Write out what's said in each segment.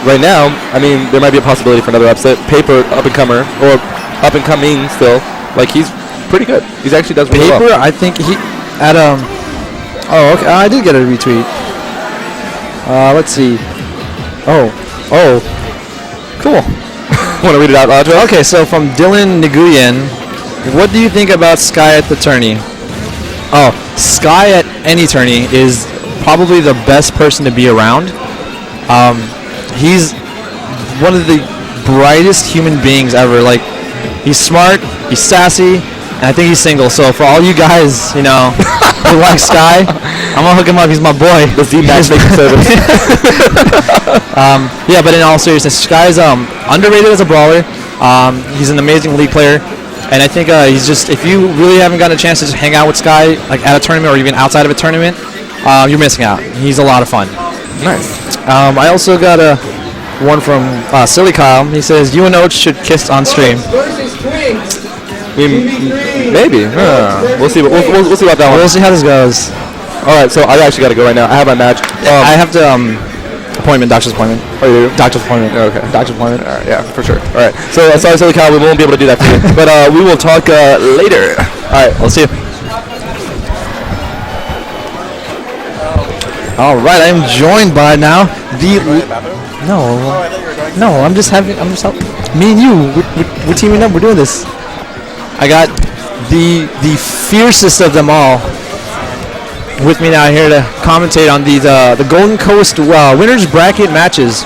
right now, I mean, there might be a possibility for another upset. Paper, up-and-comer, or up-and-coming still. Like, he's pretty good. He actually does really well. Paper, I think he at oh, okay. I did get a retweet. Let's see. Oh, cool. Want to read it out loud? Okay, so from Dylan Nguyen, what do you think about Sky at the tourney? Oh, Sky at any tourney is probably the best person to be around. He's one of the brightest human beings ever. Like, he's smart, he's sassy, and I think he's single. So for all you guys, you know, who like Sky, I'm gonna hook him up. He's my boy. The Z matchmaking service. Yeah, but in all seriousness, Sky's underrated as a brawler. He's an amazing league player, and I think he's just, if you really haven't gotten a chance to just hang out with Sky, like at a tournament or even outside of a tournament, you're missing out. He's a lot of fun. Nice. I also got one from Silly Kyle. He says, you and Oach should kiss on stream. Maybe. We'll see. We'll see about that one. We'll see how this goes. All right. So I actually got to go right now. I have my match. I have to doctor's appointment. Oh, you do? Doctor's appointment. Oh, okay. Doctor's appointment. All right, yeah, for sure. All right. So sorry, Silly Kyle, we won't be able to do that for you, but we will talk later. All right. I'll see you. All right. I'm joined by now the. No. I'm just helping. Me and you. We're teaming up. We're doing this. I got the fiercest of them all with me now here to commentate on these the Golden Coast winners bracket matches.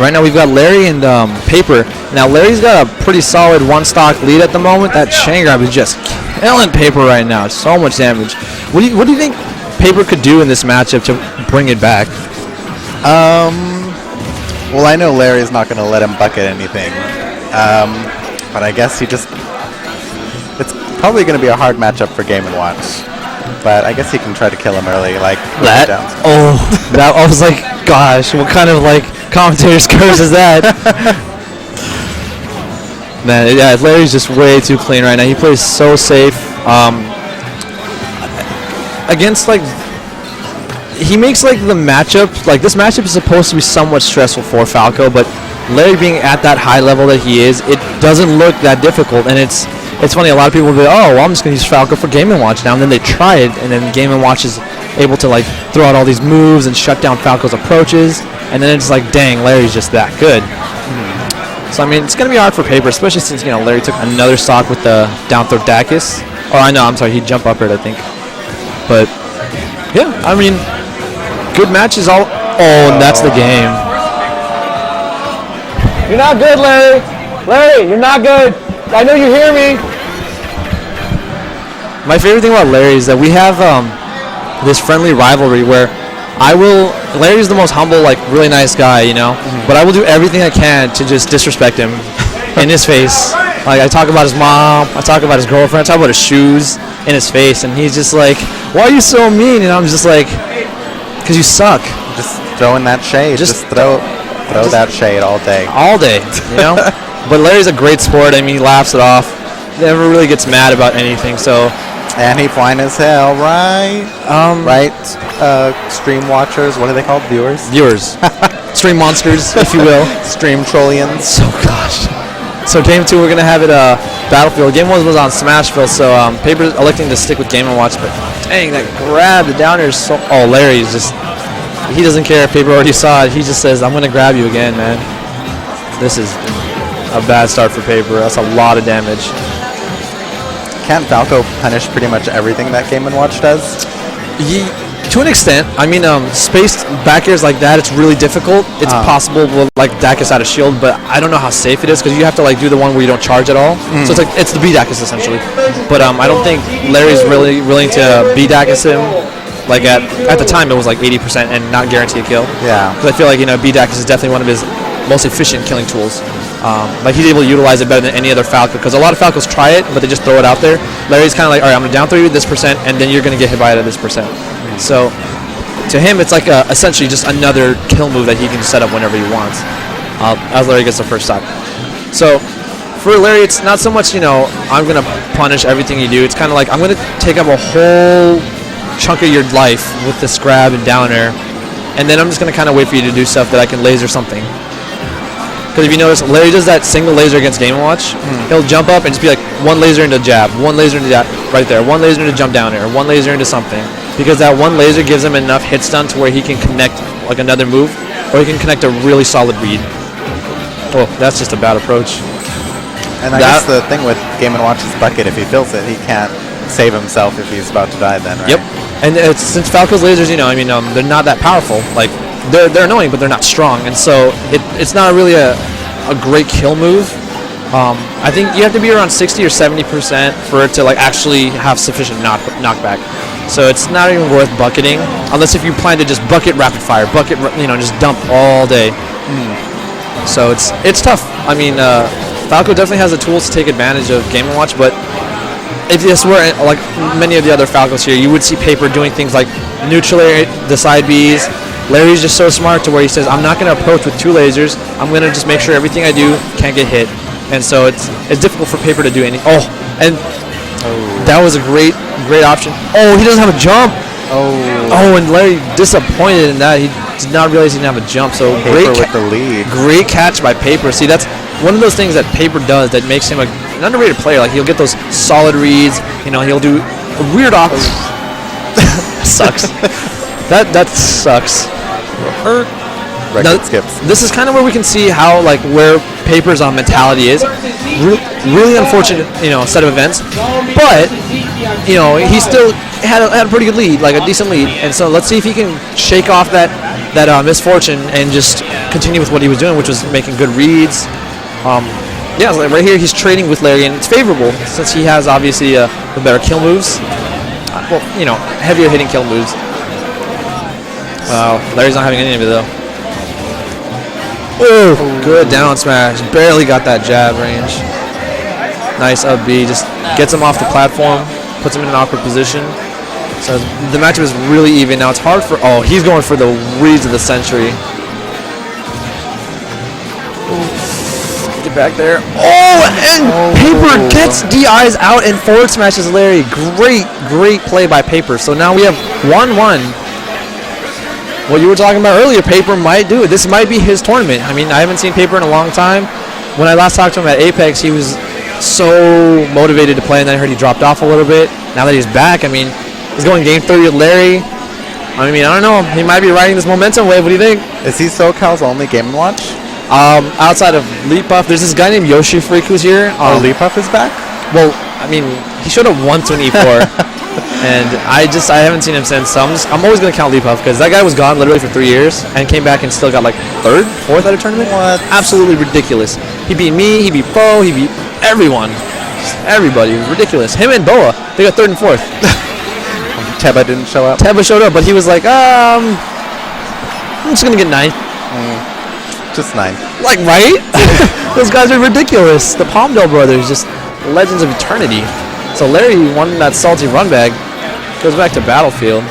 Right now we've got Larry and Paper. Now Larry's got a pretty solid one stock lead at the moment. That chain grab is just killing Paper right now. So much damage. What do you think Paper could do in this matchup to bring it back? Well, I know Larry's not going to let him bucket anything, but I guess it's probably going to be a hard matchup for Game & Watch. But I guess he can try to kill him early, like that. That I was like, gosh, what kind of like commentator's curse is that? Man, yeah, Larry's just way too clean right now. He plays so safe. Against like, he makes like the matchup, like this matchup is supposed to be somewhat stressful for Falco, but Larry being at that high level that he is, it doesn't look that difficult, and it's funny, a lot of people will be, oh, well, I'm just going to use Falco for Game & Watch now, and then they try it, and then Game & Watch is able to, like, throw out all these moves and shut down Falco's approaches, and then it's like, dang, Larry's just that good. So, I mean, it's going to be hard for Paper, especially since, you know, Larry took another stock with the down throw Dacus. Oh, I know, I'm sorry, he jump upper, I think. But, yeah, I mean, good matches all. Oh, and that's the game. You're not good, Larry. Larry, you're not good. I know you hear me. My favorite thing about Larry is that we have this friendly rivalry where Larry's the most humble, like really nice guy, you know, but I will do everything I can to just disrespect him in his face. Like I talk about his mom, I talk about his girlfriend, I talk about his shoes in his face, and he's just like, why are you so mean? And I'm just like, because you suck. Just throwing that shade. Just throw that shade all day. All day, you know? But Larry's a great sport. I mean, he laughs it off. Never really gets mad about anything. So, and he fine as hell, right? Right? Stream watchers. What are they called? Viewers. Stream monsters, if you will. Stream trollians. So gosh. So game 2, we're gonna have it Battlefield. Game 1 was on Smashville. So Paper's electing to stick with Game & Watch. But dang, that grab, the downer is so. Oh, Larry's just. He doesn't care if Paper already saw it. He just says, "I'm gonna grab you again, man." This is a bad start for Paper. That's a lot of damage. Can't Falco punish pretty much everything that Game & Watch does? To an extent. I mean, spaced back airs like that, it's really difficult. It's possible with like Dacus out of shield, but I don't know how safe it is because you have to like do the one where you don't charge at all. So it's like it's the B Dacus essentially. But I don't think Larry's really willing to B Dacus him. Like at the time, it was like 80% and not guarantee a kill. Yeah. Because I feel like, you know, B Dacus is definitely one of his most efficient killing tools. Like he's able to utilize it better than any other Falco because a lot of Falcos try it, but they just throw it out there. Larry's kind of like, all right, I'm gonna down throw you this %, and then you're gonna get hit by it at this %. So to him, it's like essentially just another kill move that he can set up whenever he wants. As Larry gets the first stock. So for Larry, it's not so much, you know, I'm gonna punish everything you do. It's kind of like I'm gonna take up a whole chunk of your life with this grab and down air, and then I'm just gonna kind of wait for you to do stuff that I can laser something. Because if you notice, Larry does that single laser against Game & Watch. He'll jump up and just be like, one laser into jab, one laser into that, right there, one laser into jump down air, one laser into something. Because that one laser gives him enough hit stun to where he can connect like another move, or he can connect a really solid read. Oh, that's just a bad approach. And I guess the thing with Game & Watch's bucket, if he feels it, he can't save himself if he's about to die then, right? Yep. And since Falco's lasers, you know, I mean, they're not that powerful. Like, they're annoying, but they're not strong. And so it's not really a great kill move. I think you have to be around 60 or 70% for it to like actually have sufficient knockback. So it's not even worth bucketing, unless if you plan to just bucket rapid fire, bucket, you know, just dump all day. So it's tough. I mean, Falco definitely has the tools to take advantage of Game & Watch, but if this were like many of the other Falcos here, you would see Paper doing things like neutral air, the side Bs. Larry's just so smart to where he says, I'm not going to approach with 2 lasers. I'm going to just make sure everything I do can't get hit. And so it's difficult for Paper to do anything. That was a great option. Oh, he doesn't have a jump. Oh, and Larry disappointed in that. He did not realize he didn't have a jump. So Paper with the lead. Great catch by Paper. See, that's one of those things that Paper does that makes him an underrated player. Like, he'll get those solid reads. You know, he'll do a weird off. Sucks. That sucks. Record skips. This is kind of where we can see how, like, where Paper's mentality is. Really unfortunate, you know, set of events. But, you know, he still had a pretty good lead, like a decent lead. And so let's see if he can shake off that misfortune and just continue with what he was doing, which was making good reads. Yeah, so right here he's trading with Larry, and it's favorable since he has obviously the better kill moves. Well, you know, heavier hitting kill moves. Wow, Larry's not having any of it though. Oh, good down smash. Barely got that jab range. Nice up B. Just gets him off the platform, puts him in an awkward position. So the matchup is really even. Now it's hard for... Oh, he's going for the reads of the century. Get back there. Oh, and Paper gets DIs out and forward smashes Larry. Great play by Paper. So now we have 1-1. What you were talking about earlier, Paper might do it. This might be his tournament. I mean, I haven't seen Paper in a long time. When I last talked to him at Apex, he was so motivated to play, and then I heard he dropped off a little bit. Now that he's back, I mean, he's going game 3 with Larry. I mean, I don't know. He might be riding this momentum wave. What do you think? Is he SoCal's only Game & Watch? Outside of Leapuff, there's this guy named Yoshi Freak who's here. Leapuff is back? Well, I mean, he showed up once in E4. And I haven't seen him since, so I'm always going to count Leapuff because that guy was gone literally for 3 years and came back and still got like 3rd, 4th at a tournament. What? Absolutely ridiculous. He beat me, he beat Poe, he beat everyone. Just everybody. It was ridiculous. Him and Boa, they got 3rd and 4th. Teba didn't show up? Teba showed up, but he was like, I'm just going to get 9th. Just 9th. Like, right? Those guys are ridiculous. The Palmdale brothers, just legends of eternity. So Larry won that salty run bag. Goes back to Battlefield.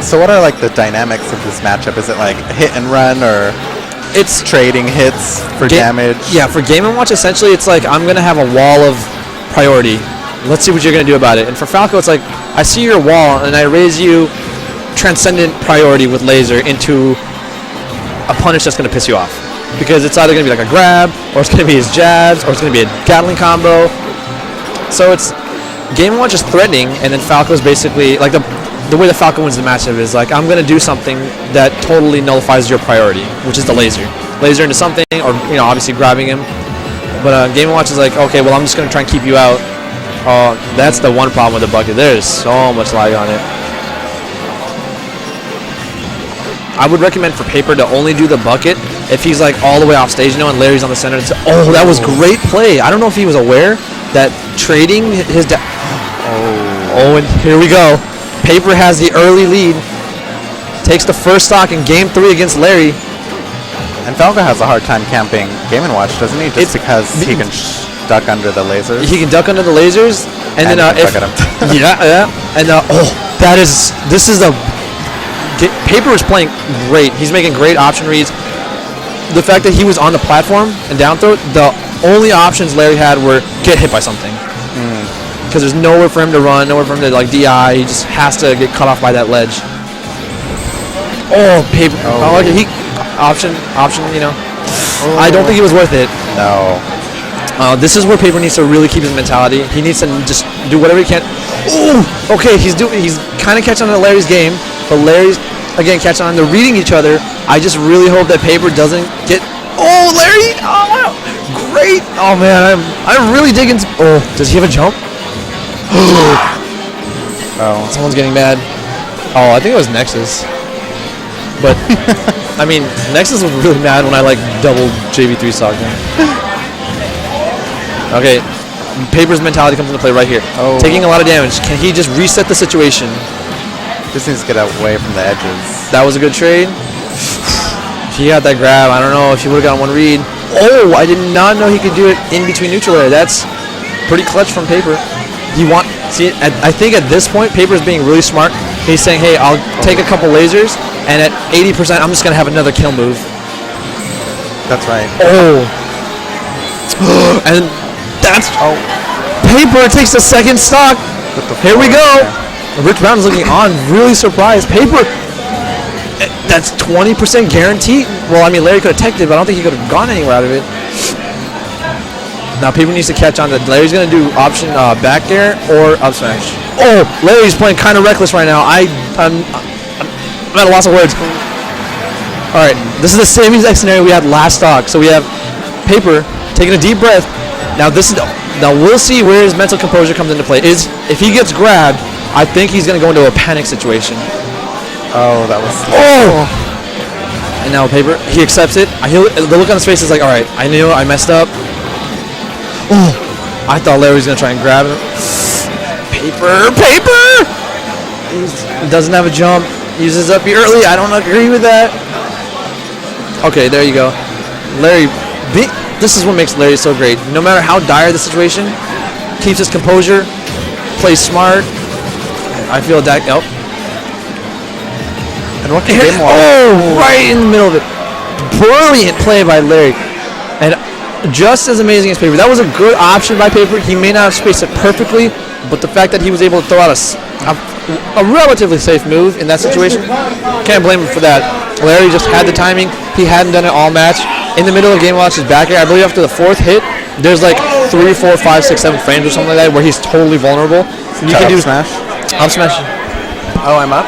So what are like the dynamics of this matchup? Is it like hit and run, or it's trading hits for damage? Yeah, for Game & Watch, essentially, it's like I'm going to have a wall of priority. Let's see what you're going to do about it. And for Falco, it's like I see your wall, and I raise you transcendent priority with laser into a punish that's going to piss you off. Because it's either going to be like a grab, or it's going to be his jabs, or it's going to be a Gatling combo. So it's Game & Watch is threatening, and then Falco's basically, like the way that Falco wins the matchup is like, I'm going to do something that totally nullifies your priority, which is the laser. Laser into something, or, you know, obviously grabbing him. But Game & Watch is like, okay, well, I'm just going to try and keep you out. That's the one problem with the bucket. There's so much lag on it. I would recommend for Paper to only do the bucket if he's like all the way off stage, you know, and Larry's on the center. Oh, that was great play. I don't know if he was aware that trading his... and here we go. Paper has the early lead. Takes the first stock in game 3 against Larry. And Falco has a hard time camping Game & Watch, doesn't he? Just because he can duck under the lasers. He can duck under the lasers, and then duck at him. yeah, and this is a... Paper is playing great. He's making great option reads. The fact that he was on the platform and down throw, the only options Larry had were get hit by something. Because there's nowhere for him to run, nowhere for him to like DI. He just has to get cut off by that ledge. Oh, Paper. Oh, okay. Option, you know. I don't think it was worth it. No. This is where Paper needs to really keep his mentality. He needs to just do whatever he can. Ooh, okay, he's kind of catching on to Larry's game, but Larry's again catching on. They're reading each other. I just really hope that Paper doesn't get. Oh, Larry! Oh, great! Oh man, I'm really digging. Oh, does he have a jump? Oh. Someone's getting mad. Oh, I think it was Nexus. But I mean, Nexus was really mad when I like double JV3 socked him. Okay, Paper's mentality comes into play right here. Oh. Taking a lot of damage. Can he just reset the situation? Just needs to get away from the edges. That was a good trade. If he had that grab, I don't know if he would have gotten one read. Oh, I did not know he could do it in between neutral air. That's pretty clutch from Paper. I think at this point, Paper's being really smart. He's saying, hey, I'll take a couple lasers, and at 80%, I'm just going to have another kill move. That's right. Oh. And that's... Paper takes the second stock. Here we go. Rich Brown is looking on, really surprised. Paper, that's 20% guaranteed. Well, I mean, Larry could have teched it, but I don't think he could have gone anywhere out of it. Now Paper needs to catch on that. Larry's going to do option back air or up smash. Oh, Larry's playing kind of reckless right now. I'm at a loss of words. All right, this is the same exact scenario we had last stock. So we have Paper taking a deep breath. Now we'll see where his mental composure comes into play. If he gets grabbed, I think he's going to go into a panic situation. Oh, that was... Oh! And now Paper, he accepts it. The look on his face is like, all right, I knew I messed up. Oh! I thought Larry was going to try and grab him. Paper! He doesn't have a jump. Uses up early. I don't agree with that. Okay, there you go. Larry, this is what makes Larry so great. No matter how dire the situation, keeps his composure, plays smart. I feel that. Oh. And what can game right in the middle of it. Brilliant play by Larry. And just as amazing as Paper. That was a good option by Paper. He may not have spaced it perfectly, but the fact that he was able to throw out a relatively safe move in that situation, can't blame him for that. Larry just had the timing. He hadn't done it all match. In the middle of game watch's back air, I believe after the fourth hit, there's like 3, 4, 5, 6, 7 frames or something like that where he's totally vulnerable. You can do smash. Up smash. Oh, I'm up?